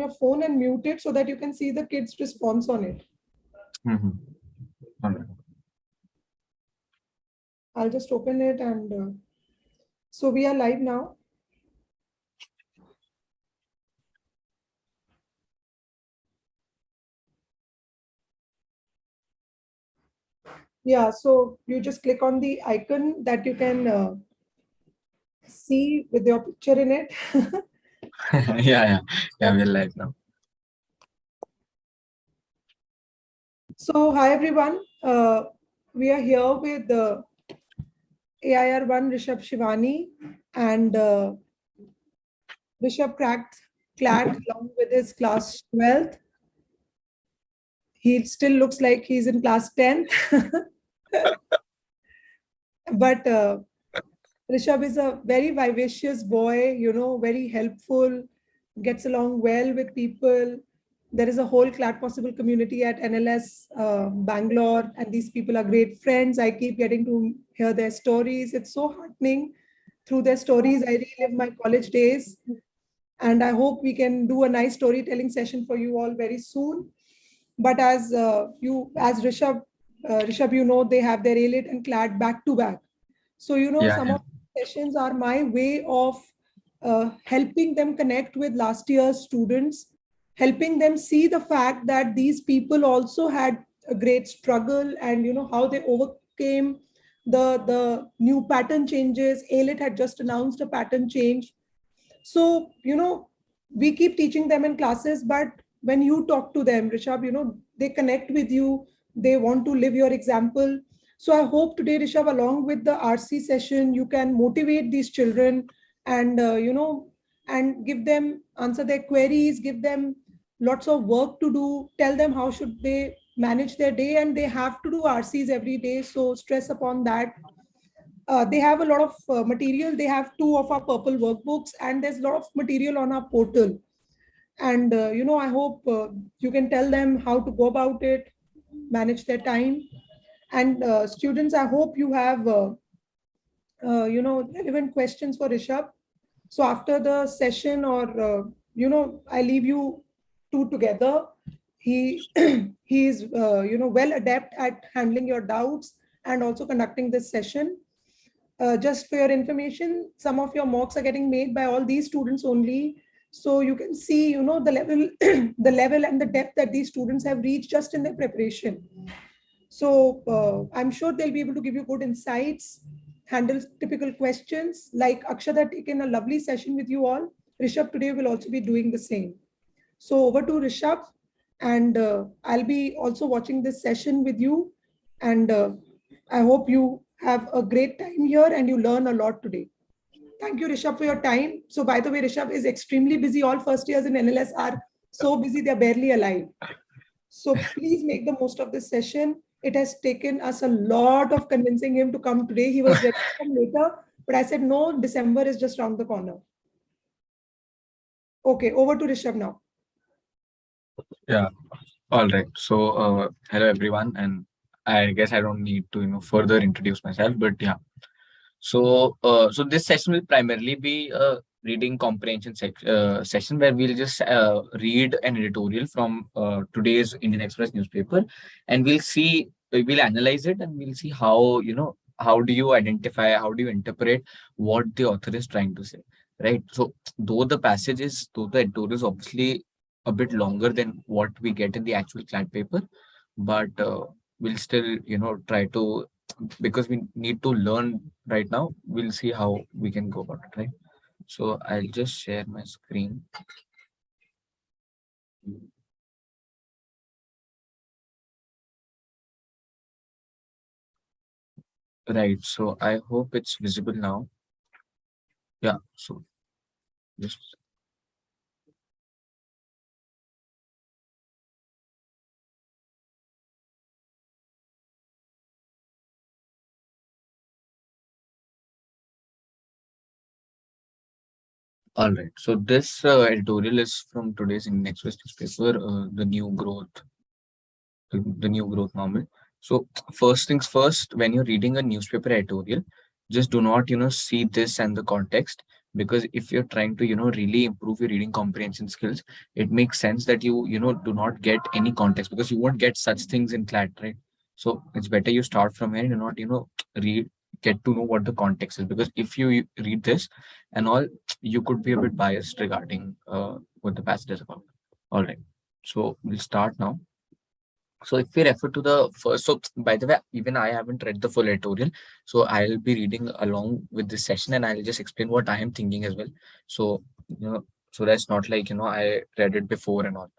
your phone and mute it so that you can see the kids' response on it. All right. I'll just open it and so we are live now. Yeah, so you just click on the icon that you can see with your picture in it. Yeah, we're live now. So hi everyone, we are here with AIR-1 Rishabh Shivani and Rishabh cracked CLAT along with his class 12th. He still looks like he's in class 10th. But Rishabh is a very vivacious boy, you know, very helpful, gets along well with people. There is a whole Clat Possible community at NLS Bangalore, and these people are great friends. I keep getting to hear their stories. It's so heartening. Through their stories, I relive my college days. And I hope we can do a nice storytelling session for you all very soon. But as Rishabh, you know, they have their AILET and CLAT back to back. So, you know, some of the sessions are my way of helping them connect with last year's students, helping them see the fact that these people also had a great struggle and, you know, how they overcame the new pattern changes. AILET had just announced a pattern change. So, you know, we keep teaching them in classes, but when you talk to them, Rishabh, you know, they connect with you. They want to live your example. So I hope today, Rishabh, along with the RC session, you can motivate these children and, you know, and give them, answer their queries, give them lots of work to do, tell them how should they manage their day, and they have to do RCs every day. So stress upon that. They have a lot of material. They have 2 of our purple workbooks, and there's a lot of material on our portal. And, you know, I hope you can tell them how to go about it, manage their time. And students, I hope you have, you know, relevant questions for Rishabh. So after the session or, you know, I leave you two together. He, he is, you know, well adept at handling your doubts and also conducting this session. Just for your information, some of your mocks are getting made by all these students only. So you can see, you know, the level, the level and the depth that these students have reached just in their preparation. So I'm sure they'll be able to give you good insights, handle typical questions. Like Akshat had taken a lovely session with you all. Rishabh today will also be doing the same. So over to Rishabh, and I'll be also watching this session with you. And I hope you have a great time here and you learn a lot today. Thank you, Rishabh, for your time. So by the way, Rishabh is extremely busy. All first years in NLS are so busy, they're barely alive. So please make the most of this session. It has taken us a lot of convincing him to come today. He was ready to come later, but I said, no, December is just around the corner. Okay, over to Rishabh now. Yeah. All right. So, hello everyone, and I guess I don't need to, further introduce myself, but yeah. So, so this session will primarily be a reading comprehension session where we'll just read an editorial from today's Indian Express newspaper, and we'll analyze it, and we'll see how, how do you identify, how do you interpret what the author is trying to say, right? So, though the editorial is obviously a bit longer than what we get in the actual CLAT paper, but we'll still, try to, because we need to learn right now. We'll see how we can go about it, right? So I'll just share my screen. Right. So I hope it's visible now. Yeah. So just all right. So this editorial is from today's Indian Express newspaper, the new growth normal. So first things first, when you're reading a newspaper editorial, just do not, see this and the context. because if you're trying to really improve your reading comprehension skills, it makes sense that you do not get any context, because you won't get such things in CLAT, right? So it's better you start from here and not read, get to know what the context is, because if you read this and all, you could be a bit biased regarding what the passage is about. All right, so we'll start now. So if we refer to the first, so by the way, even I haven't read the full editorial, so I'll be reading along with this session and I'll just explain what I am thinking as well. So, so that's not like, I read it before and all.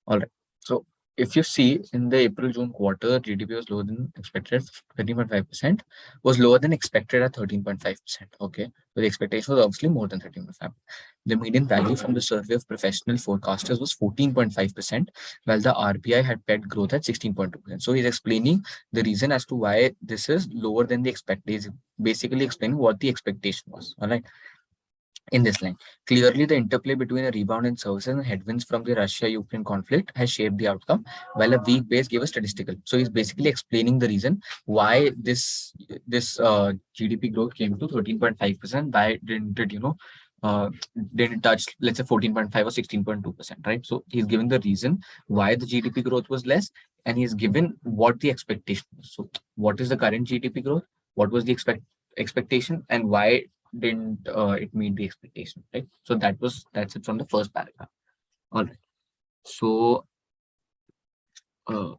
All right. So if you see in the April-June quarter, GDP was lower than expected, 13.5%, was lower than expected at 13.5%. Okay. So the expectation was obviously more than 13.5. The median value from the survey of professional forecasters was 14.5%, while the RBI had pegged growth at 16.2%. So he's explaining the reason as to why this is lower than the expectation, basically explaining what the expectation was. All right. In this line, clearly the interplay between a rebound in services and headwinds from the Russia-Ukraine conflict has shaped the outcome, while a weak base gave a statistical. So he's basically explaining the reason why this GDP growth came to 13.5%. Why didn't it, didn't touch, let's say, 14.5 or 16.2%, right? So he's giving the reason why the GDP growth was less, and he's given what the expectation was. So what is the current GDP growth? What was the expectation, and why didn't it meet the expectation, right? So that's it from the first paragraph. All right. So all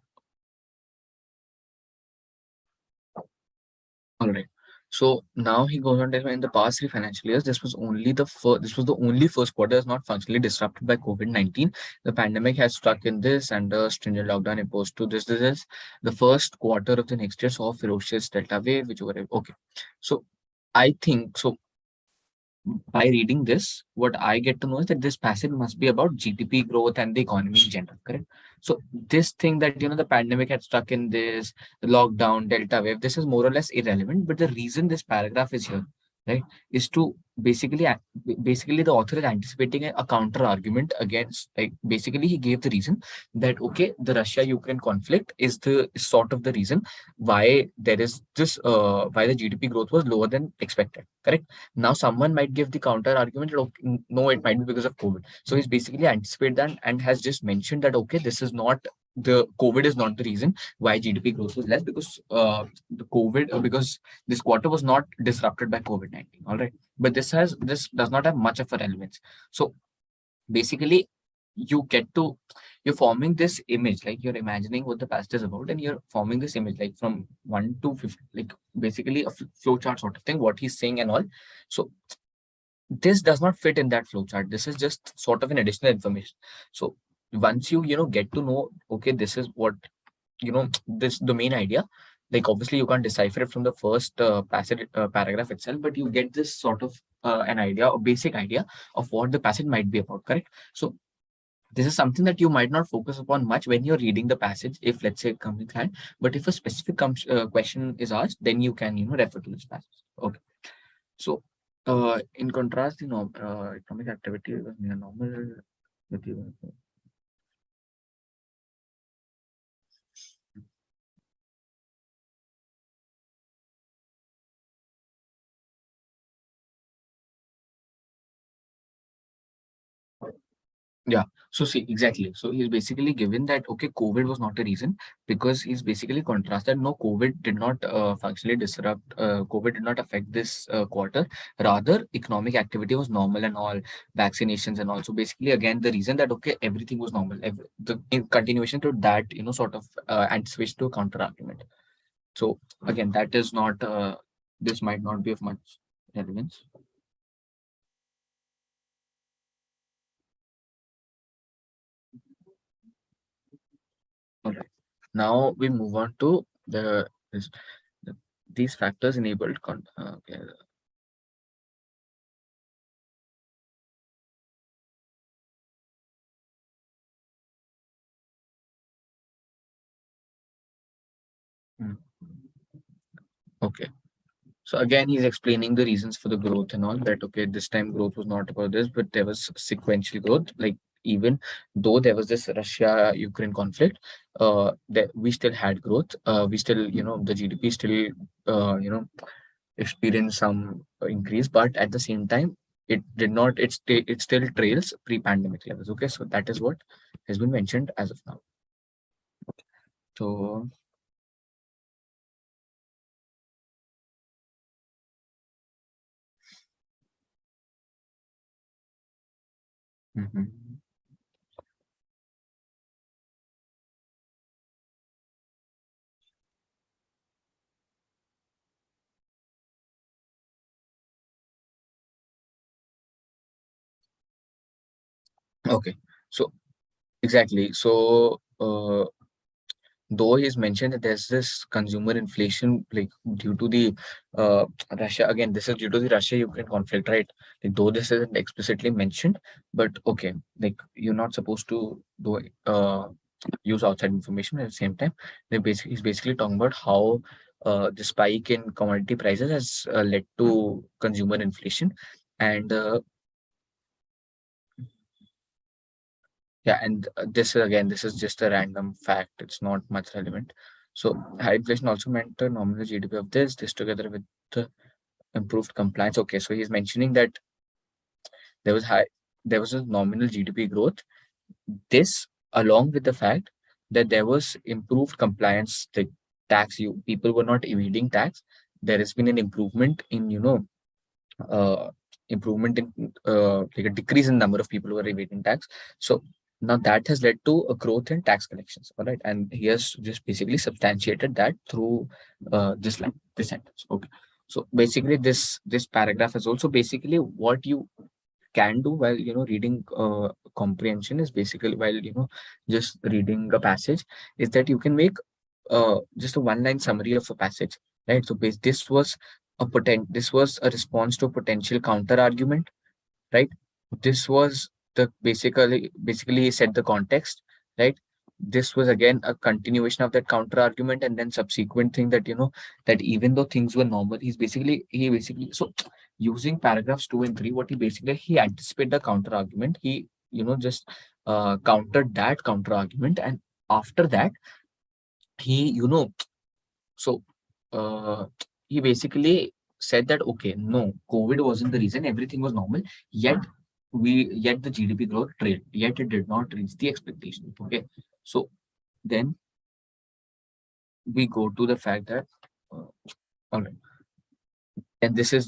right. So now he goes on to explain, in the past 3 financial years, this was the only first quarter that's not functionally disrupted by COVID-19. The pandemic has stuck in this, and the stringent lockdown imposed to this. This is the first quarter of the next year saw ferocious Delta wave, which were okay. So I think so. By reading this, what I get to know is that this passage must be about GDP growth and the economy in general, correct? So this thing that the pandemic had stuck in this, the lockdown, Delta wave, this is more or less irrelevant. But the reason this paragraph is here, right, is to basically the author is anticipating a counter argument against, like, basically he gave the reason that okay, the Russia-Ukraine conflict is sort of the reason why there is this why the GDP growth was lower than expected, correct? Now, someone might give the counter argument that okay, no, it might be because of COVID. So he's basically anticipated that and has just mentioned that okay, this is not the COVID is not the reason why GDP growth was less, because the COVID because this quarter was not disrupted by COVID-19. All right, but this does not have much of a relevance. So basically, you're forming this image, like you're imagining what the past is about, and you're forming this image like from 1 to 50, like basically a flowchart sort of thing, what he's saying and all. So this does not fit in that flowchart. This is just sort of an additional information. So once you get to know, okay, this is what this the main idea. Like obviously you can't decipher it from the first passage paragraph itself, but you get this sort of an idea, a basic idea of what the passage might be about, correct? So this is something that you might not focus upon much when you're reading the passage, if let's say it comes in hand. But if a specific question is asked, then you can refer to this passage. Okay. So in contrast, economic activity was near normal with you. Yeah. So see, exactly. So he's basically given that, okay, COVID was not a reason, because he's basically contrasted. No, COVID did not functionally disrupt, COVID did not affect this quarter. Rather, economic activity was normal and all, vaccinations and all. So basically, again, the reason that, okay, everything was normal, the in continuation to that, sort of anticipation to a counter argument. So again, that is not, this might not be of much relevance. All right. Now we move on to these factors enabled. Okay. Hmm. Okay. So again, he's explaining the reasons for the growth and all that. Okay, this time growth was not about this, but there was sequential growth. Like even though there was this Russia-Ukraine conflict, that we still had growth. We still, the GDP still, experienced some increase, but at the same time, it did not, it still trails pre-pandemic levels. Okay, so that is what has been mentioned as of now. So okay, so exactly. So though he's mentioned that there's this consumer inflation, like due to the Russia, again, this is due to the Russia-Ukraine conflict, right? Like, though this isn't explicitly mentioned, but okay, like you're not supposed to do use outside information at the same time. He's basically talking about how the spike in commodity prices has led to consumer inflation, and yeah, and this again, this is just a random fact. It's not much relevant. So high inflation also meant the nominal GDP of this together with the improved compliance. Okay, so he's mentioning that there was high, there was a nominal GDP growth. This along with the fact that there was improved compliance, the tax, you people were not evading tax. There has been an improvement in, uh, improvement in like a decrease in number of people who are evading tax. So now that has led to a growth in tax collections. All right, and he has just basically substantiated that through this line, this sentence. Okay, so basically this paragraph is also basically what you can do while reading comprehension is basically while just reading a passage is that you can make just a one line summary of a passage, right? So this was a response to a potential counter argument, right? This was the basically set the context, right? This was again a continuation of that counter argument, and then subsequent thing that that even though things were normal, he basically so using paragraphs 2 and 3, what he anticipated the counter argument. He just countered that counter argument, and after that he so uh, he basically said that okay, no, COVID wasn't the reason, everything was normal. Yet yet the GDP growth trailed, yet it did not reach the expectation. Okay, so then we go to the fact that uh, all right, and this is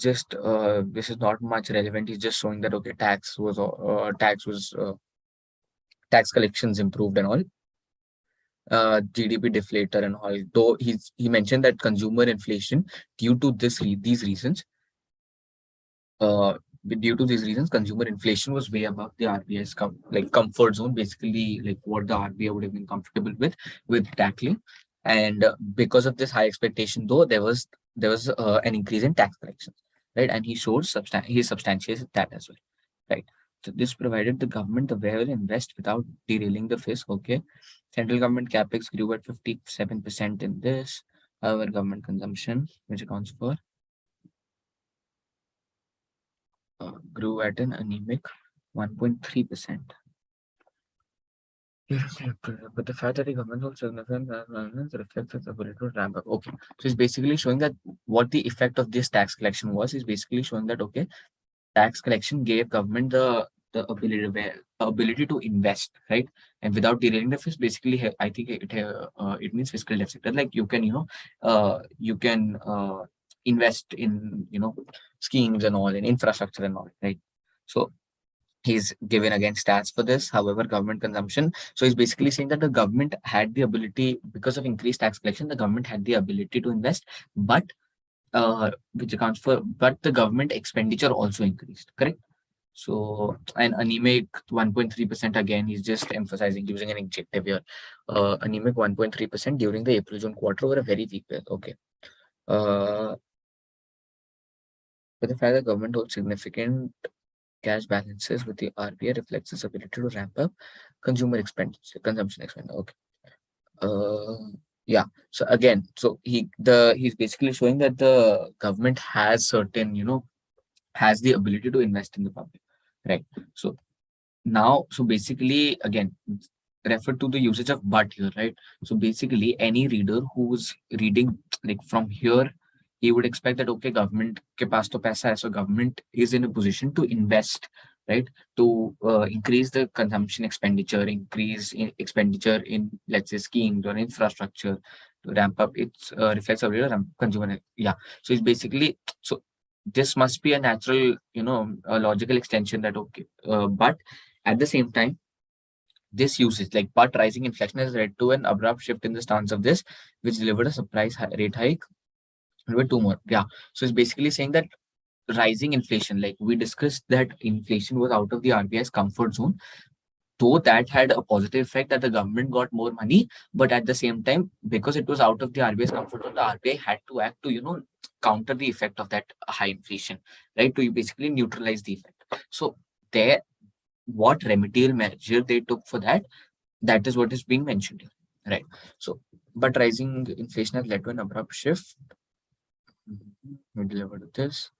not much relevant. He's just showing that okay, tax collections improved and all. GDP deflator and all. Though he mentioned that consumer inflation due to these reasons, uh, due to these reasons, consumer inflation was way above the RBI's comfort zone, basically like what the RBI would have been comfortable with tackling. And because of this high expectation, though there was an increase in tax collections, right? And he substantiates that as well, right? So this provided the government the wherewithal to invest without derailing the fisc. Okay, central government capex grew at 57% in this. However, government consumption, which accounts for grew at an anemic 1.3%. But the fact that the government holds significant reflects its ability to ramp up. Okay, so it's basically showing that what the effect of this tax collection was is basically showing that okay, tax collection gave government the ability to invest, right? And without derailing the fisc, basically I think it means fiscal deficit. Like you can invest in schemes and all in infrastructure and all, right? So he's given again stats for this. However, government consumption. So he's basically saying that the government had the ability, because of increased tax collection, the government had the ability to invest, but which accounts for, but the government expenditure also increased, correct? So an anemic 1.3%, again, he's just emphasizing using an adjective here. Anemic 1.3% during the April-June quarter were a very weak period. Okay. But the fact that government holds significant cash balances with the RBI reflects its ability to ramp up consumption expenditure. Okay. Yeah. So again, so he's basically showing that the government has certain, has the ability to invest in the public, right? So now, so basically, again, refer to the usage of but here, right? So basically, any reader who's reading like from here, he would expect that okay, government ke paas to paisa hai, so government is in a position to invest, right, to increase the consumption expenditure, increase in expenditure in, let's say, schemes or infrastructure to ramp up its reflex of real consumer. Yeah, so it's basically, so this must be a natural, a logical extension that okay, but at the same time, this usage, like, but rising inflation has led to an abrupt shift in the stance of this, which delivered a surprise rate hike with two more. Yeah. So it's basically saying that rising inflation, like we discussed, that inflation was out of the RBI's comfort zone, though that had a positive effect that the government got more money, but at the same time, because it was out of the RBI's comfort zone, the RBI had to act to, counter the effect of that high inflation, right? To basically neutralize the effect. So there, what remedial measure they took for that, that is what is being mentioned here, right? So, but rising inflation has led to an abrupt shift. We delivered this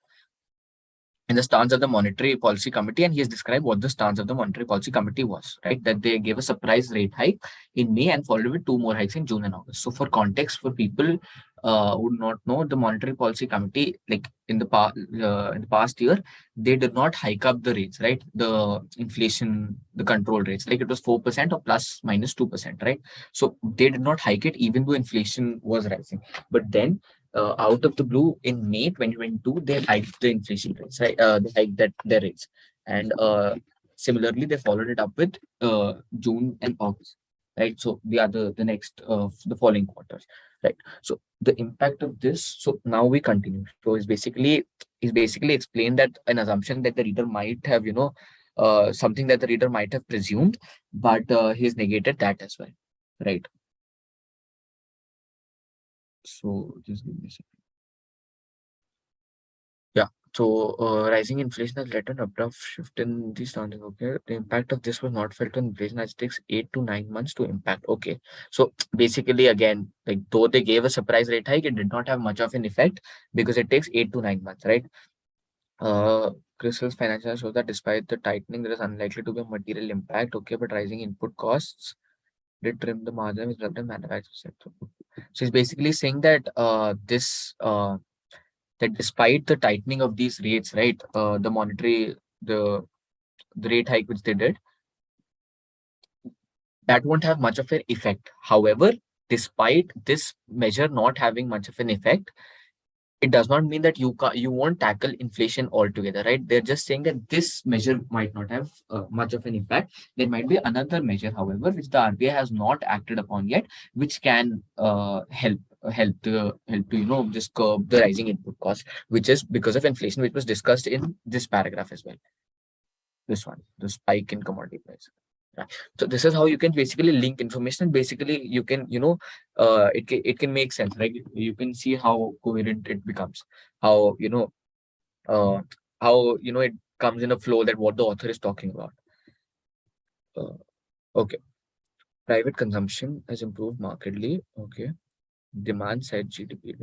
in the stance of the Monetary Policy Committee, and he has described what the stance of the Monetary Policy Committee was, right? That they gave a surprise rate hike in May and followed with two more hikes in June and August. So, for context, for people who do not know, the Monetary Policy Committee, like in the past year, they did not hike up the rates, right? The inflation, the control rates, like it was 4% or plus minus 2%, right? So they did not hike it even though inflation was rising. But then out of the blue in May 2022, they hiked the inflation rates, right? They hiked their rates, and similarly, they followed it up with June and August, right? So the next the following quarters, right? So the impact of this. So now we continue. So it's basically explained that an assumption that the reader might have, something that the reader might have presumed, but he's negated that as well, right? So just give me a second. Yeah. So rising inflation has led to an abrupt shift in the standing. Okay. The impact of this was not felt on inflation as it takes 8 to 9 months to impact. Okay. So basically, again, like though they gave a surprise rate hike, it did not have much of an effect because it takes 8 to 9 months, right? Crystal's financial shows that despite the tightening, there is unlikely to be a material impact. Okay, but rising input costs did trim the margin with relevant manufacturing sector. So it's basically saying that that despite the tightening of these rates, right, the rate hike which they did, that won't have much of an effect. However, despite this measure not having much of an effect, it does not mean that you won't tackle inflation altogether, right? They're just saying that this measure might not have much of an impact. There might be another measure, however, which the RBI has not acted upon yet, which can help to just curb the rising input cost, which is because of inflation, which was discussed in this paragraph as well. This one, the spike in commodity price. Right. So this is how you can basically link information, and basically you can, it can make sense, right? You can see how coherent it becomes, how, uh, how, it comes in a flow that what the author is talking about. Okay. Private consumption has improved markedly. Okay. Demand side GDP.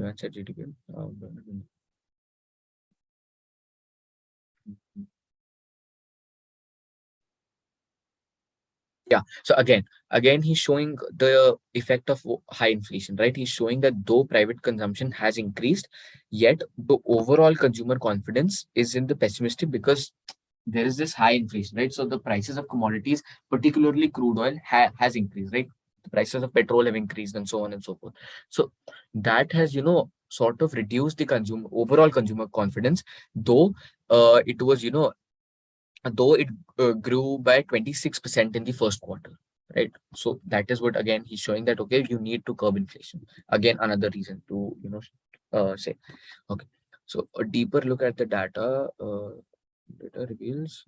Yeah. So again, he's showing the effect of high inflation, right? He's showing that though private consumption has increased, yet the overall consumer confidence is in the pessimistic because there is this high inflation, right? So the prices of commodities, particularly crude oil, has increased, right? The prices of petrol have increased and so on and so forth. So that has, sort of reduced the overall consumer confidence, though it was, though it grew by 26% in the first quarter, right? So that is what, again, he's showing that okay, you need to curb inflation. Again, another reason to say. Okay, so a deeper look at the data reveals.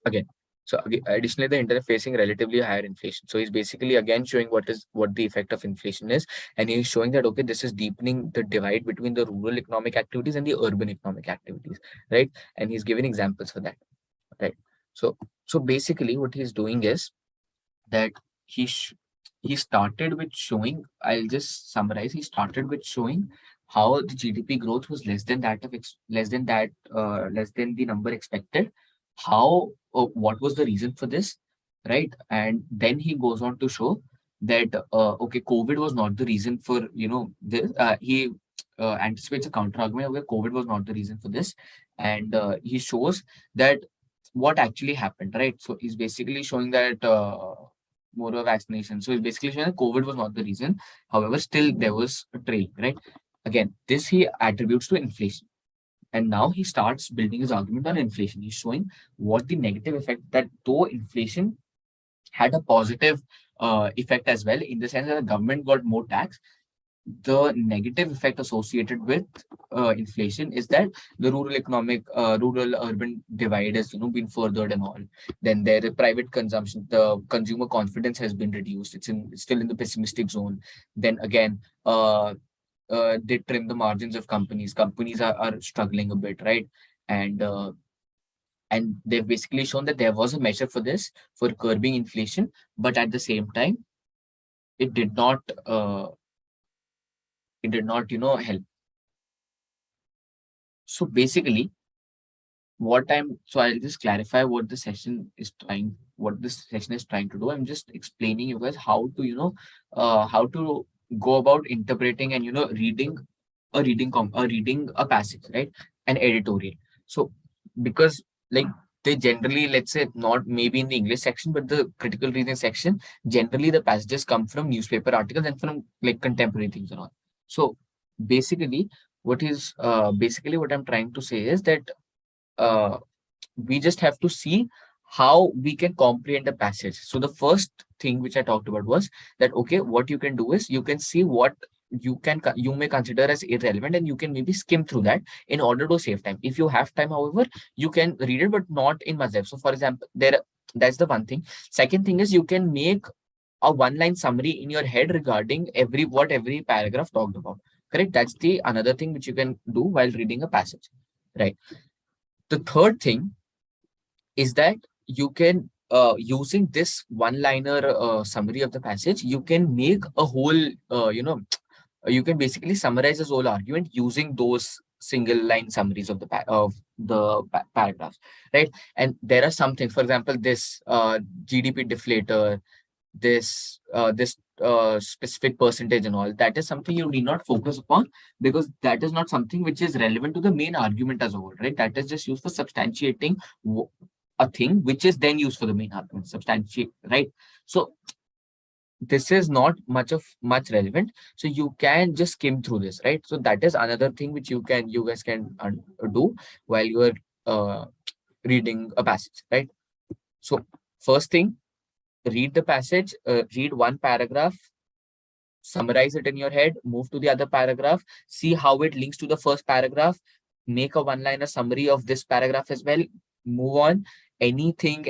Again, so additionally, the internet facing relatively higher inflation. So he's basically again showing what the effect of inflation is, and he's showing that okay, this is deepening the divide between the rural economic activities and the urban economic activities, right? And he's giving examples for that, right? So basically, what he's doing is that he started with showing. I'll just summarize. He started with showing how the GDP growth was less than that of less than the number expected. How what was the reason for this, right? And then he goes on to show that okay, COVID was not the reason for this. He anticipates a counter argument where COVID was not the reason for this, and he shows that what actually happened, right? So he's basically showing that more of vaccination. So he's basically showing that COVID was not the reason. However, still there was a trail, right? Again, this he attributes to inflation. And now he starts building his argument on inflation. He's showing what the negative effect that though inflation had a positive effect as well, in the sense that the government got more tax, the negative effect associated with inflation is that the rural urban divide has been furthered and all. Then there is private consumption, the consumer confidence has been reduced, it's still in the pessimistic zone. Then again, they trim the margins of companies are struggling a bit, right? And they've basically shown that there was a measure for this, for curbing inflation, but at the same time it did not help. So basically, I'll just clarify what this session is trying to do. I'm just explaining you guys how to, how to go about interpreting and, reading a passage, right? An editorial. So because like they generally, let's say not maybe in the English section, but the critical reading section, generally the passages come from newspaper articles and from like contemporary things and all. So basically, what I'm trying to say is that uh, we just have to see how we can comprehend a passage. So the first thing which I talked about was that okay, what you can do is you can see what you may consider as irrelevant, and you can maybe skim through that in order to save time. If you have time, however, you can read it, but not in much depth. So for example, that's the one thing. Second thing is you can make a one-line summary in your head regarding every paragraph talked about. Correct? That's the another thing which you can do while reading a passage. Right. The third thing is that you can using this one-liner summary of the passage, you can make a whole you can basically summarize this whole argument using those single line summaries of the paragraphs, right? And there are some things, for example, this GDP deflator, this specific percentage and all, that is something you need not focus upon, because that is not something which is relevant to the main argument as a whole, right? That is just used for substantiating a thing which is then used for the main argument, substantiate, right? So this is not much relevant, so you can just skim through this, right? So that is another thing which you guys can do while you are reading a passage, right? So first thing, read the passage, read one paragraph, summarize it in your head, move to the other paragraph, see how it links to the first paragraph, make a one-liner summary of this paragraph as well, move on. Anything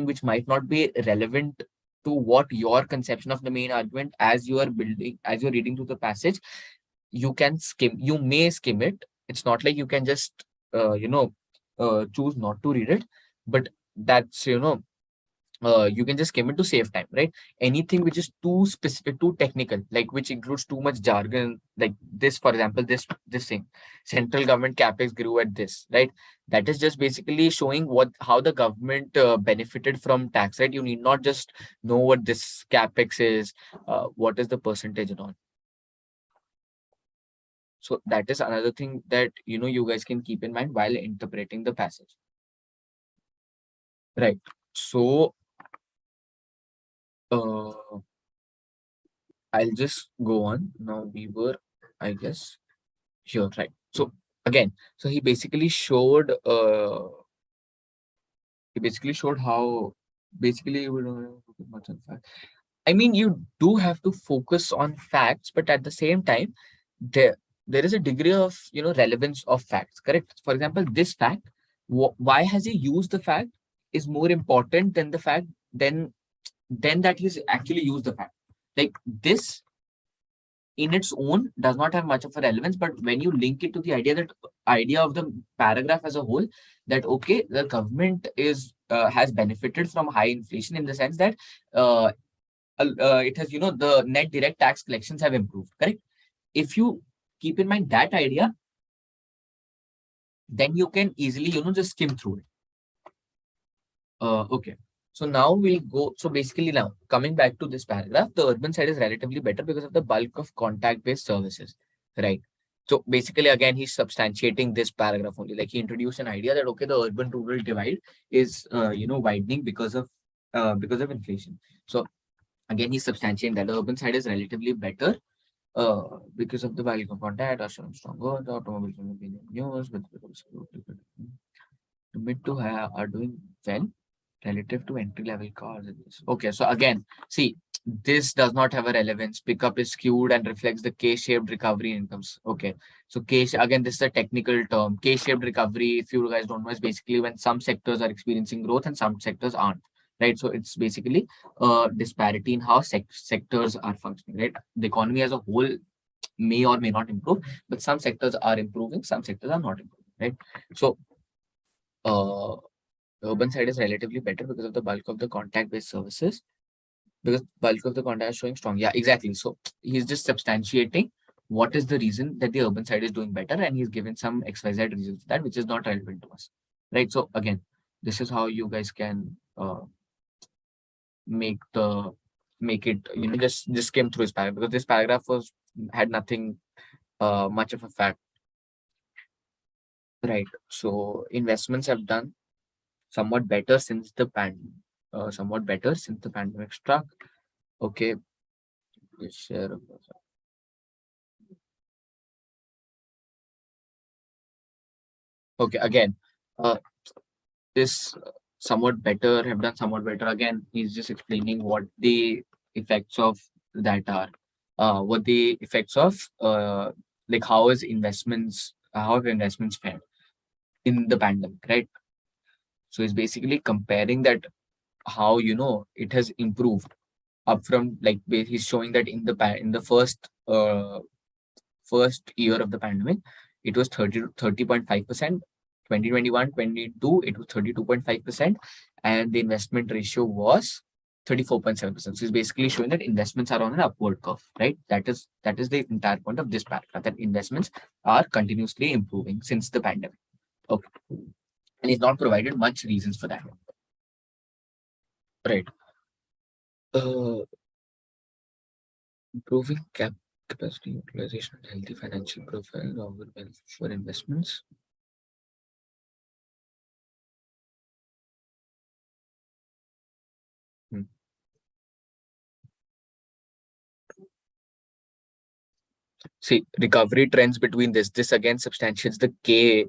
which might not be relevant to what your conception of the main argument as you're reading through the passage, you may skim it. It's not like you can just choose not to read it, but that's you can just skim it to save time, right? Anything which is too specific, too technical, like which includes too much jargon, like this, for example, this thing, central government capex grew at this, right? That is just basically showing how the government benefited from tax, right? You need not just know what this capex is, what is the percentage and all. So that is another thing that you guys can keep in mind while interpreting the passage, right? So I'll just go on. Now we were, I guess, here, right? So again, so he basically showed how basically we don't focus much on facts. I mean, you do have to focus on facts, but at the same time, there is a degree of relevance of facts. Correct? For example, this fact, why has he used the fact is more important than the fact than that he's actually used the fact. Like this in its own does not have much of a relevance, but when you link it to the idea of the paragraph as a whole, that okay, the government has benefited from high inflation in the sense that it has the net direct tax collections have improved. Correct? If you keep in mind that idea, then you can easily, just skim through it. Okay. So now we'll go. So basically now coming back to this paragraph, the urban side is relatively better because of the bulk of contact-based services, right? So basically, again, he's substantiating this paragraph only. Like he introduced an idea that okay, the urban-rural divide is widening because of inflation. So again, he's substantiating that the urban side is relatively better because of the bulk of contact are showing stronger. The automobiles will be in news, but the mid to high are doing well relative to entry level cars in this. Okay, so again, see, this does not have a relevance. Pickup is skewed and reflects the K-shaped recovery in incomes. Okay, so again, this is a technical term. K-shaped recovery, if you guys don't know, is basically when some sectors are experiencing growth and some sectors aren't. Right, so it's basically a disparity in how sectors are functioning. Right, the economy as a whole may or may not improve, but some sectors are improving, some sectors are not improving. Right, so uh, the urban side is relatively better because of the bulk of the contact-based services. Because bulk of the contact is showing strong. Yeah, exactly. So he's just substantiating what is the reason that the urban side is doing better, and he's given some XYZ reasons for that, which is not relevant to us. Right. So again, this is how you guys can make it, just skim through his paragraph, because this paragraph had nothing much of a fact. Right. So investments have done somewhat better since the pandemic struck. Okay, share of okay, again, this somewhat better have done somewhat better. Again, he's just explaining what the effects of that are. What the effects of like how have investments fared in the pandemic, right? So he's basically comparing that how it has improved up from, like, he's showing that in the first year of the pandemic, it was 30.5%. 2021, 22, it was 32.5%, and the investment ratio was 34.7%. So it's basically showing that investments are on an upward curve, right? That is the entire point of this paragraph, that investments are continuously improving since the pandemic. Okay. And he's not provided much reasons for that. Right. Uh, improving capacity utilization and healthy financial profile augur well for investments. See, recovery trends between this again substantiates the K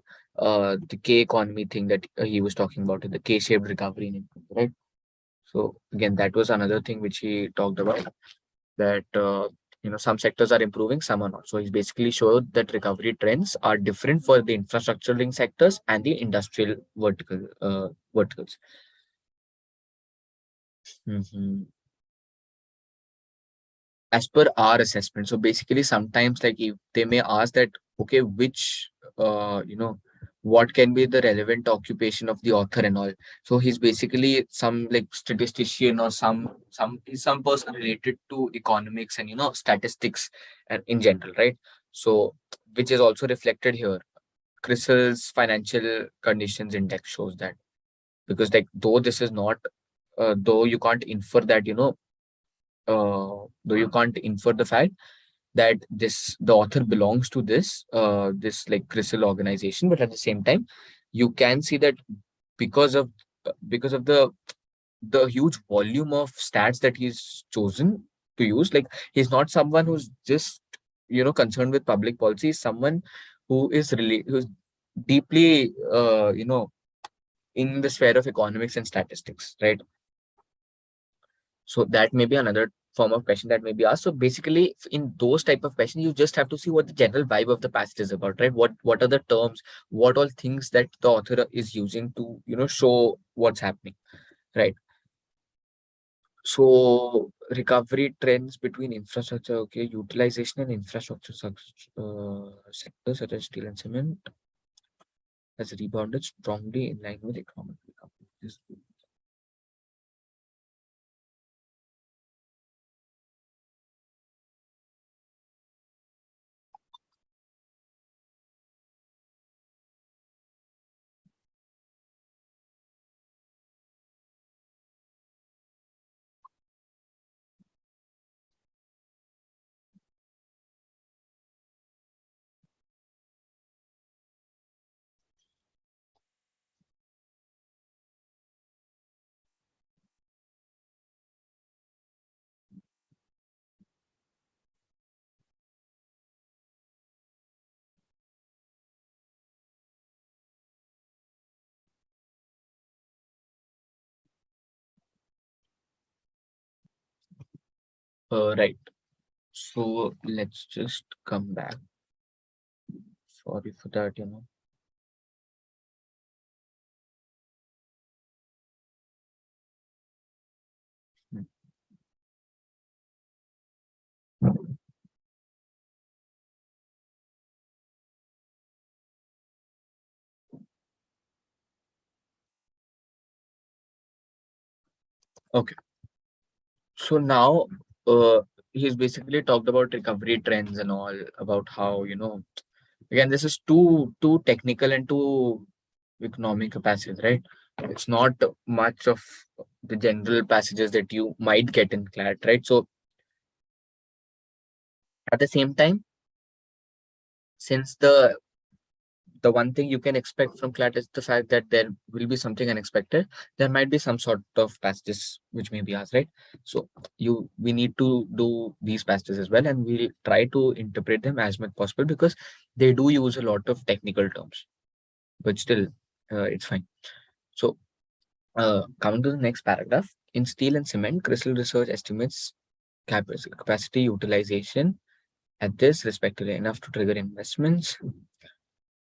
economy thing that he was talking about, the K-shaped recovery in income, right? So again, that was another thing which he talked about, that some sectors are improving, some are not. So he's basically showed that recovery trends are different for the infrastructure linked sectors and the industrial verticals. Mhm. As per our assessment, so basically sometimes, like, if they may ask that, okay, which what can be the relevant occupation of the author and all. So he's basically some, like, statistician or some person related to economics and statistics and in general, right? So which is also reflected here. Crisil's financial conditions index shows that, because, like, though this is not though you can't infer that, though you can't infer the fact that the author belongs to this like CRISIL organization, but at the same time you can see that because of the huge volume of stats that he's chosen to use, like, he's not someone who's just concerned with public policy. He's someone who's deeply in the sphere of economics and statistics, right? So that may be another form of question that may be asked. So basically, in those type of questions, you just have to see what the general vibe of the passage is about, right? What are the terms, what all things that the author is using to show what's happening, right? So recovery trends between infrastructure, okay, utilization and infrastructure sectors such as steel and cement has rebounded strongly in line with economic recovery. Right. So let's just come back. Sorry for that. Hmm. Okay. So now, he's basically talked about recovery trends and all about how. Again, this is too technical and too economic passages, right? It's not much of the general passages that you might get in CLAT, right? So at the same time, since the one thing you can expect from CLAT is the fact that there will be something unexpected. There might be some sort of passages which may be asked, right? So we need to do these passages as well, and we'll try to interpret them as much possible because they do use a lot of technical terms, but still, it's fine. So, coming to the next paragraph, in steel and cement, Crystal Research estimates capacity utilization at this respectively enough to trigger investments,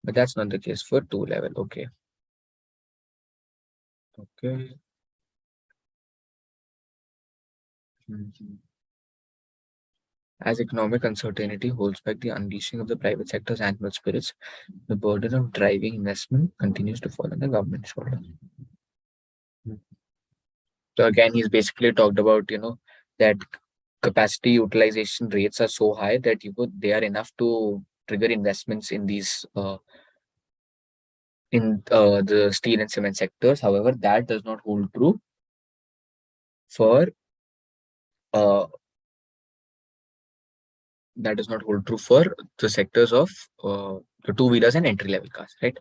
but that's not the case for 2 level. Okay. Okay. Mhm. As economic uncertainty holds back the unleashing of the private sector's animal spirits, the burden of driving investment continues to fall on the government shoulders. So again, he's basically talked about that capacity utilization rates are so high that they are enough to trigger investments in these the steel and cement sectors. However, that does not hold true for uh, the sectors of the two-wheelers and entry-level cars, right?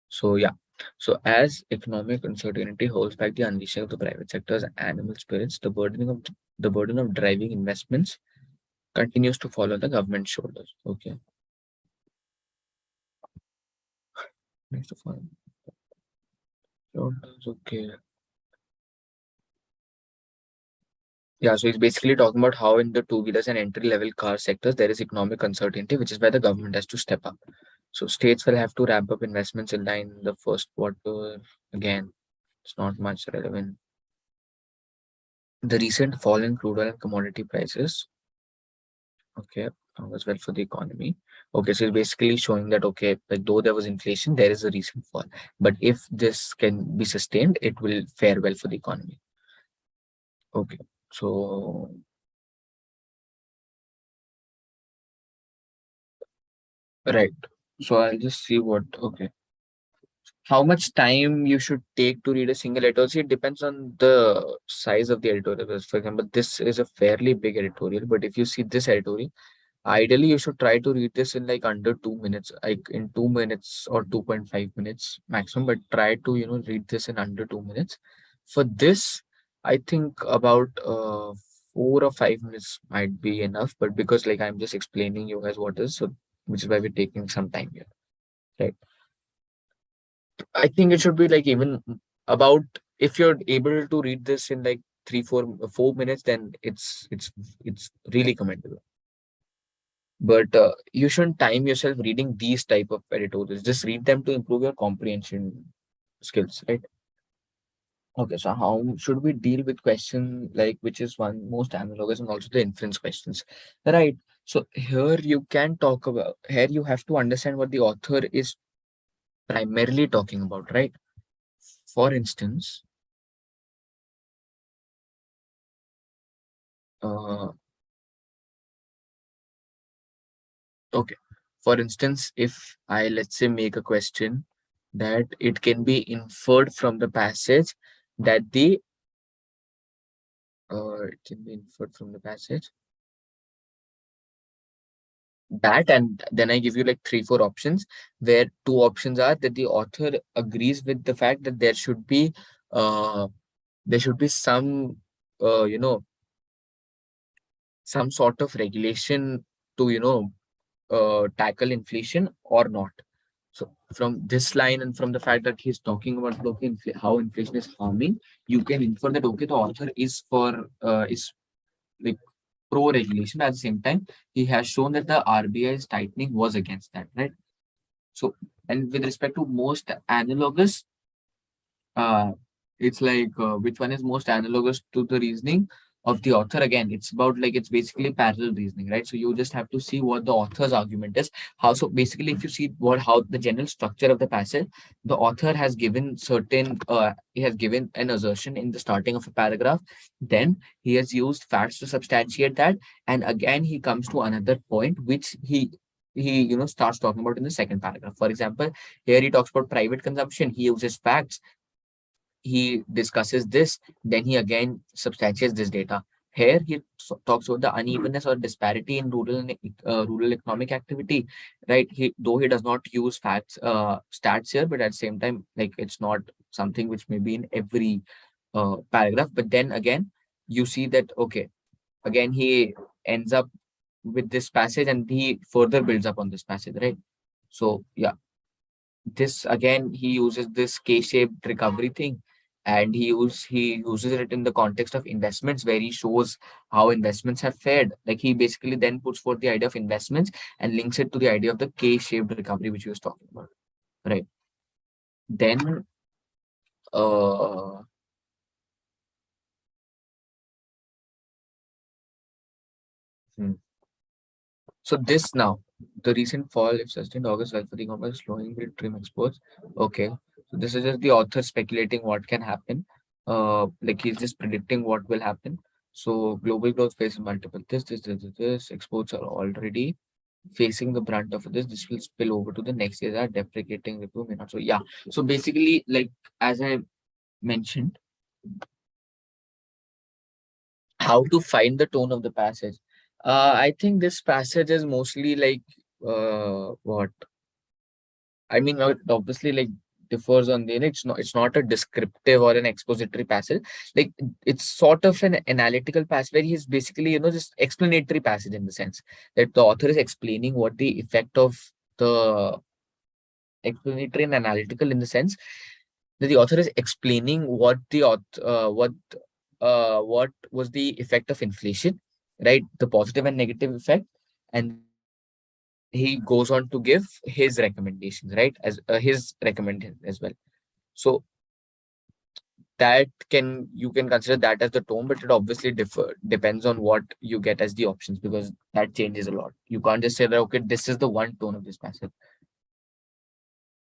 So yeah. So as economic uncertainty holds back the unleashing of the private sector's animal spirits, the burden of driving investments continues to fall on the government shoulders. Okay. Next to fall. Shoulders. Okay. Yeah, so he's basically talking about how in the two-wheelers and entry-level car sectors there is economic uncertainty, which is why the government has to step up. So states will have to ramp up investments in line in the first quarter. Again, it's not much relevant. The recent fall in crude oil and commodity prices, okay, was well for the economy. Okay, so it's basically showing that okay, like though there was inflation, there is a recent fall. But if this can be sustained, it will fare well for the economy. Okay, so right. So I'll just see what okay. How much time you should take to read a single editorial? See, it depends on the size of the editorial. For example, this is a fairly big editorial, but if you see this editorial, ideally you should try to read this in like under 2 minutes, like in 2 minutes or 2.5 minutes maximum, but try to read this in under 2 minutes. For this, I think about 4 or 5 minutes might be enough, but because like I'm just explaining you guys what is, so which is why we're taking some time here, right? I think it should be like even about if you're able to read this in like 3, 4 minutes, then it's really commendable. But you shouldn't time yourself reading these type of editorials. Just read them to improve your comprehension skills, right? Okay, so how should we deal with question like which is one most analogous and also the inference questions, right? So here you have to understand what the author is primarily talking about, right? For instance, uh, okay. For instance, if I let's say make a question that it can be inferred from the passage that it can be inferred from the passage that, and then I give you like 3, 4 options where 2 options are that the author agrees with the fact that uh there should be some uh you know some sort of regulation to tackle inflation or not. So from this line and from the fact that he's talking about okay, how inflation is harming, you can infer that okay, the author is like pro-regulation. At the same time, he has shown that the RBI's tightening was against that, right? So, and with respect to most analogous, uh, it's like which one is most analogous to the reasoning of the author. Again, it's about like it's basically parallel reasoning, right? So you just have to see what the author's argument is. How so basically, if you see what how the general structure of the passage, the author has given certain he has given an assertion in the starting of a paragraph, then he has used facts to substantiate that, and again he comes to another point which he starts talking about in the second paragraph. For example, here he talks about private consumption, he uses facts, he discusses this, then he again substantiates this data. Here he talks about the unevenness or disparity in rural economic activity, right? Though he does not use facts stats here, but at the same time, like it's not something which may be in every paragraph. But then again, you see that okay, again he ends up with this passage and he further builds up on this passage, right? So yeah, this again he uses this K-shaped recovery thing, and he uses it in the context of investments where he shows how investments have fared. Like he basically then puts forth the idea of investments and links it to the idea of the K-shaped recovery which he was talking about, right? Then uh hmm. So this now, the recent fall, if sustained August, well for the e-commerce slowing will trim exports. Okay. So this is just the author speculating what can happen. Like he's just predicting what will happen. So global growth faces multiple this. Exports are already facing the brunt of this. This will spill over to the next year. That deprecating review may not. So yeah. So basically, like as I mentioned, how to find the tone of the passage. I think this passage is mostly like what I mean. It obviously like differs on the it's not a descriptive or an expository passage. Like it's sort of an analytical passage where he's basically just explanatory passage in the sense that the author is explaining what the effect of the explanatory and analytical in the sense that the author is explaining what was the effect of inflation, right? The positive and negative effect, and then he goes on to give his recommendations, right? As his recommendation as well. So that can you can consider that as the tone, but it obviously depends on what you get as the options because that changes a lot. You can't just say that okay, this is the one tone of this passage.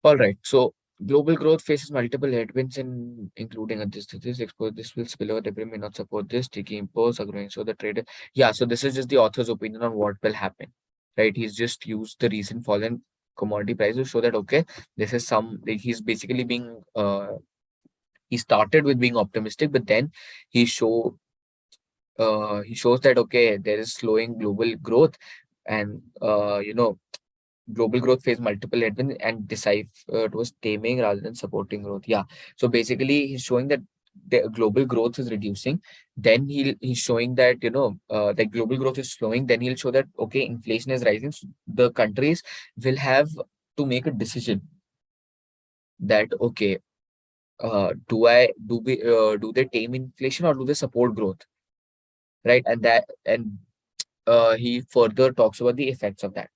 All right. So global growth faces multiple headwinds, including this export. This will spill over. Debris may not support this. Sticky imports are growing. So the trade. Yeah. So this is just the author's opinion on what will happen, right? He's just used the recent fall in commodity prices to show that okay, this is some. Like he's basically being. He started with being optimistic, but then he show. He shows that okay, there is slowing global growth, and global growth faced multiple headwinds and decide was taming rather than supporting growth. Yeah. So basically, he's showing that the global growth is reducing. Then he's showing that that global growth is slowing. Then he'll show that okay, inflation is rising. So the countries will have to make a decision that okay, do they tame inflation or do they support growth, right? And he further talks about the effects of that.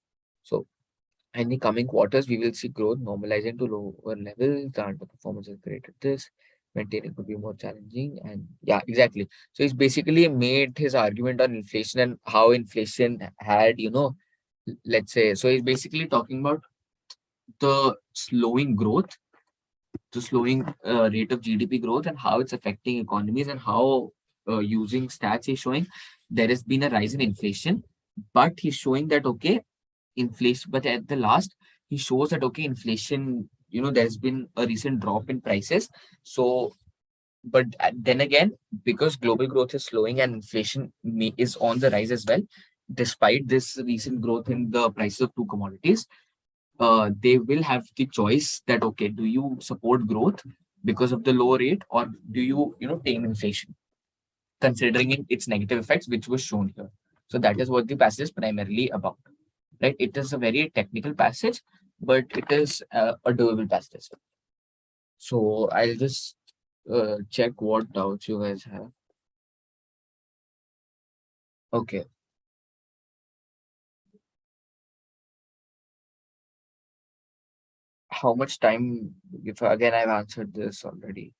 So in the coming quarters, we will see growth normalizing to lower levels. The underperformance has created this. Maintaining could be more challenging. And yeah, exactly. So he's basically made his argument on inflation and how inflation had, let's say, so he's basically talking about the slowing growth, the slowing rate of GDP growth and how it's affecting economies and how using stats he's showing there has been a rise in inflation. But he's showing that, okay, inflation, but at the last he shows that okay, inflation, there's been a recent drop in prices. So but then again, because global growth is slowing and inflation is on the rise as well, despite this recent growth in the prices of two commodities, they will have the choice that okay, do you support growth because of the low rate or do you tame inflation considering its negative effects which was shown here. So that is what the passage is primarily about, right? It is a very technical passage, but it is a doable passage as well. So I'll just check what doubts you guys have. Okay. How much time, if again I've answered this already.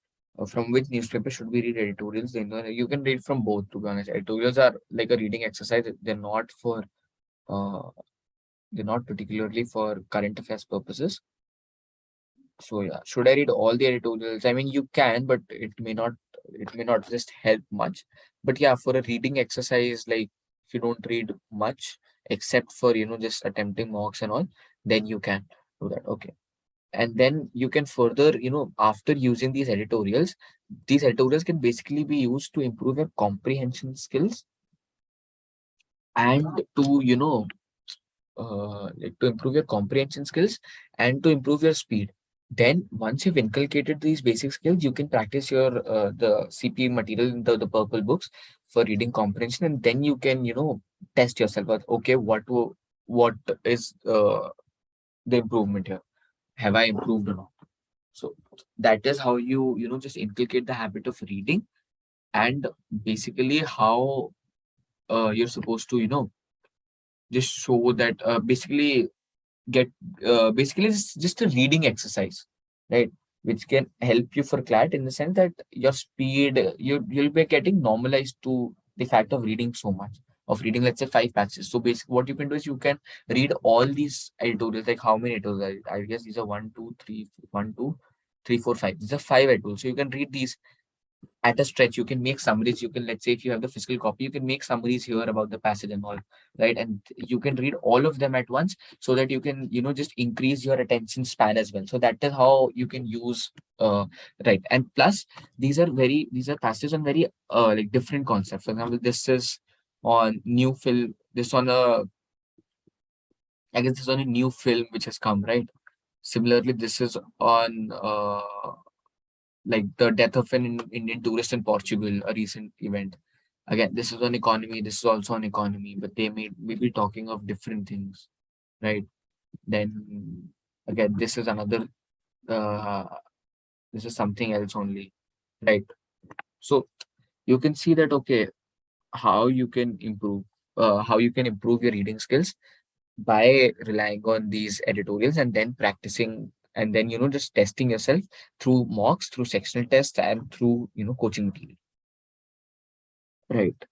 From which newspaper should we read editorials? Then you can read from both, to be honest. Editorials are like a reading exercise. Uh, they're not particularly for current affairs purposes. So yeah, should I read all the editorials? I mean, you can, but it may not just help much. But yeah, for a reading exercise, like if you don't read much except for just attempting mocks and all, then you can do that. Okay. And then you can further, after using these editorials can basically be used to improve your comprehension skills and to, like to improve your comprehension skills and to improve your speed. Then once you've inculcated these basic skills, you can practice your the CP material in the purple books for reading comprehension, and then you can, test yourself out. Okay, what is the improvement here? Have I improved or not? So that is how you just inculcate the habit of reading, and basically how you're supposed to, just show that basically get basically just a reading exercise, right? Which can help you for CLAT in the sense that your speed, you'll be getting normalized to the fact of reading so much, of reading, let's say, 5 patches. So basically, what you can do is you can read all these editorials. Like how many editorials? I guess these are 1, 2, 3, 1, 2, 3, 4, 5. These are 5 editorials. So you can read these at a stretch. You can make summaries. You can, let's say, if you have the physical copy, you can make summaries here about the passage and all, right? And you can read all of them at once so that you can, just increase your attention span as well. So that is how you can use, right? And plus, these are passages on very like different concepts. For example, this is on new film. I guess this is on a new film which has come, right? Similarly, this is on like the death of an Indian tourist in Portugal, a recent event. Again, this is on economy, this is also on economy, but they may be talking of different things, right? Then again, uh, this is something else only, right? So you can see that, okay, how you can improve, how you can improve your reading skills by relying on these editorials and then practicing, and then just testing yourself through mocks, through sectional tests, and through coaching material. Right.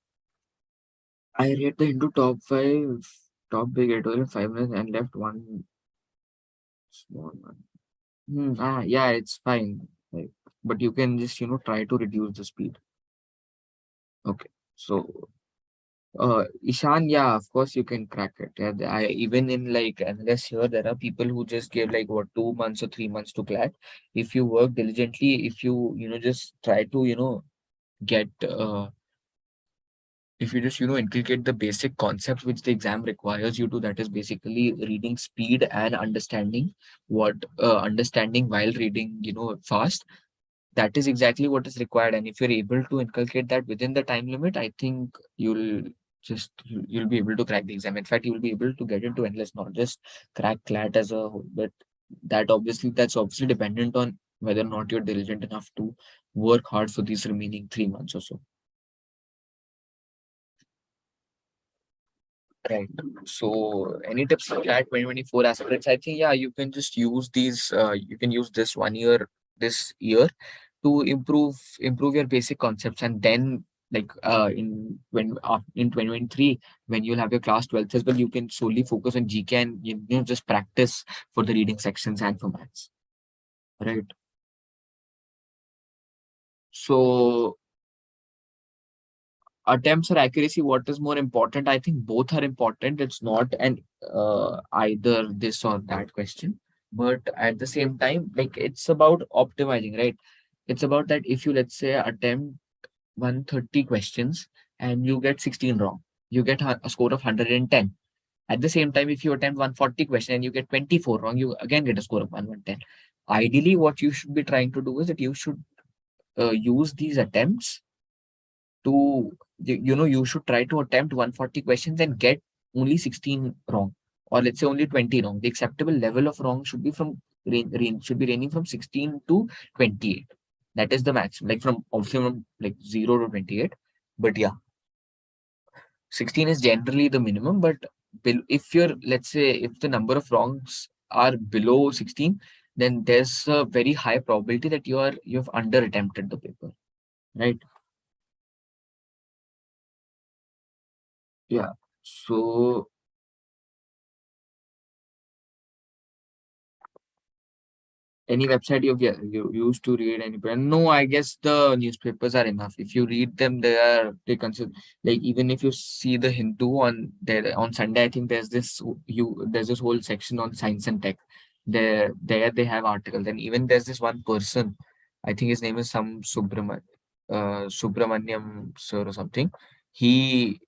I read the Hindu top five, top big editorial in 5 minutes and left one small one. Yeah, it's fine. Like, but you can just try to reduce the speed. Okay. So Ishan, yeah, of course you can crack it. Yeah, I even in like unless here there are people who just give like what 2 months or 3 months to CLAT. If you work diligently, if you just try to get if you just inculcate the basic concepts which the exam requires you to, that is basically reading speed and understanding while reading fast. That is exactly what is required, and if you're able to inculcate that within the time limit, I think you'll be able to crack the exam. In fact, you will be able to get into endless, not just crack CLAT as a whole, but that's obviously dependent on whether or not you're diligent enough to work hard for these remaining 3 months or so. Right. So any tips for CLAT 2024 aspirants? I think, yeah, you can just use these, you can use this year to improve your basic concepts, and then like in 2023 when you'll have your class 12th as well, you can solely focus on GK and just practice for the reading sections and for maths. Right. So attempts or accuracy, what is more important? I think both are important. It's not an either this or that question, but at the same time, like it's about optimizing, right? It's about that if you, let's say, attempt 130 questions and you get 16 wrong, you get a score of 110. At the same time, if you attempt 140 questions and you get 24 wrong, you again get a score of 110. Ideally, what you should be trying to do is that you should use these attempts to, you should try to attempt 140 questions and get only 16 wrong, or let's say only 20 wrong. The acceptable level of wrong should be should be ranging from 16 to 28. That is the maximum, like from obviously from like 0 to 28. But yeah, 16 is generally the minimum, but if you're, let's say, if the number of wrongs are below 16, then there's a very high probability that you've under attempted the paper, right? Yeah. So any website you used to read any brand? No, I guess the newspapers are enough. If you read them, they consider, like, even if you see the Hindu on there on Sunday, I think there's this whole section on science and tech. There they have articles, and even there's this one person, I think his name is some Subramaniam sir or something. He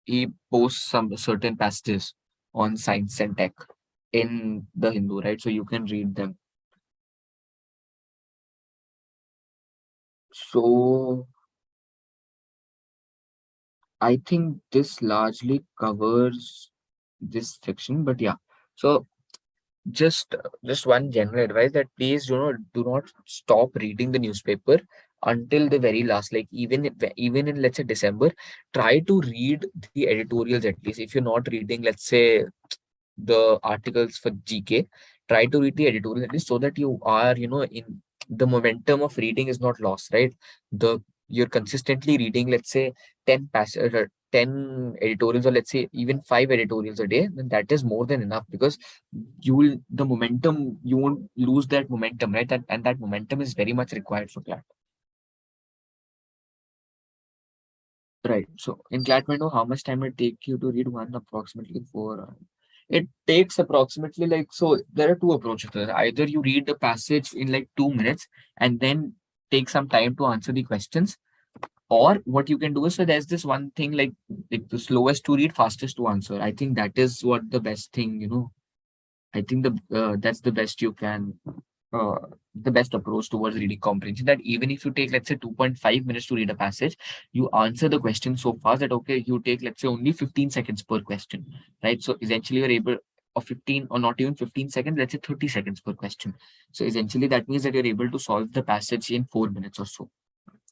he posts some certain passages on science and tech in the Hindu, right? So you can read them. So I think this largely covers this section, but yeah. So just just one general advice, that please do not stop reading the newspaper until the very last. Like even in, let's say, December, try to read the editorials at least. If you're not reading, let's say, the articles for GK, try to read the editorial at least, so that you are, in the momentum of reading is not lost, right? You're consistently reading, let's say, 10 editorials, or let's say even 5 editorials a day, then that is more than enough, because you won't lose that momentum, right? And that momentum is very much required for CLAT. Right. So in CLAT window, how much time it take you to read one? Approximately 4 hours. It takes approximately, like, so there are two approaches to it. Either you read the passage in like 2 minutes and then take some time to answer the questions, or what you can do is, so there's this one thing, like the slowest to read, fastest to answer. I think that is what the best thing. I think that's uh, the best approach towards reading comprehension. That even if you take, let's say, 2.5 minutes to read a passage, you answer the question so fast that, okay, you take, let's say, only 15 seconds per question, right? So essentially you're able, or 15, or not even 15 seconds, let's say 30 seconds per question. So essentially that means that you're able to solve the passage in 4 minutes or so,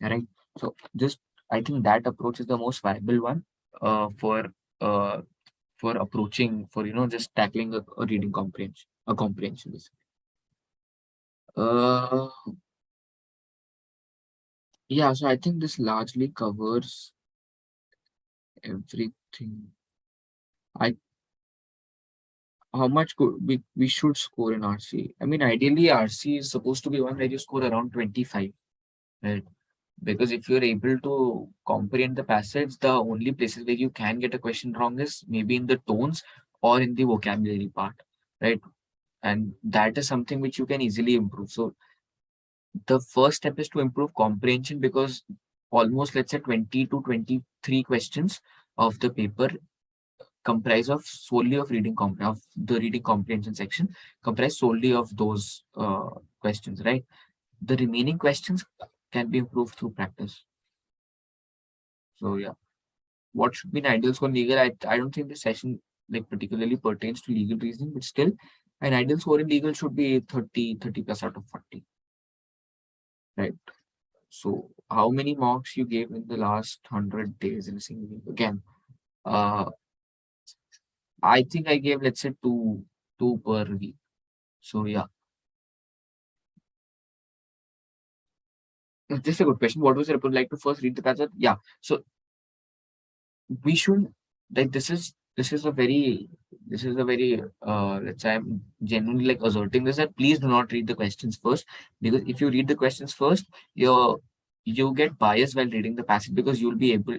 right? So just, I think that approach is the most viable one uh, for approaching, for just tackling a reading comprehension basically. Uh, yeah, so I think this largely covers everything. I How much could we should score in RC? I mean, ideally RC is supposed to be one where you score around 25, right? Because if you're able to comprehend the passage, the only places where you can get a question wrong is maybe in the tones or in the vocabulary part, right? And that is something which you can easily improve. So the first step is to improve comprehension, because almost, let's say, 20 to 23 questions of the paper comprise of solely of of the reading comprehension section, comprise solely of those questions, right? The remaining questions can be improved through practice. So yeah, what should be an ideal score in legal? I don't think the session like particularly pertains to legal reasoning, but still an ideal score in legal should be 30 plus out of 40, right? So how many marks you gave in the last 100 days in a single week? Again, uh, I think I gave, let's say, two per week. So yeah, this is a good question. What was your approach? Like to first read the passage? Yeah. So we should, like, this is a very let's say, I'm genuinely like asserting this, that please do not read the questions first, because if you read the questions first, you get biased while reading the passage, because you'll be able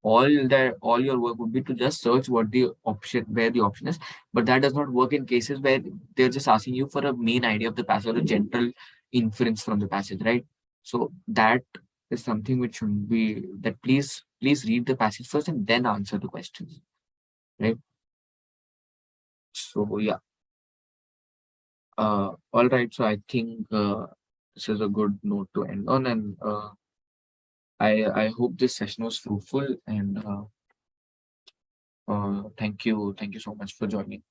all your work would be to just search where the option is, but that does not work in cases where they're just asking you for a main idea of the passage, or a general inference from the passage, right? So that is something which should be, that please read the passage first and then answer the questions, right? So yeah, all right. So I think this is a good note to end on, and I hope this session was fruitful, and thank you so much for joining.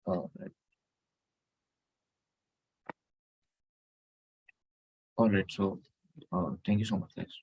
Right. All right. So thank you so much, guys.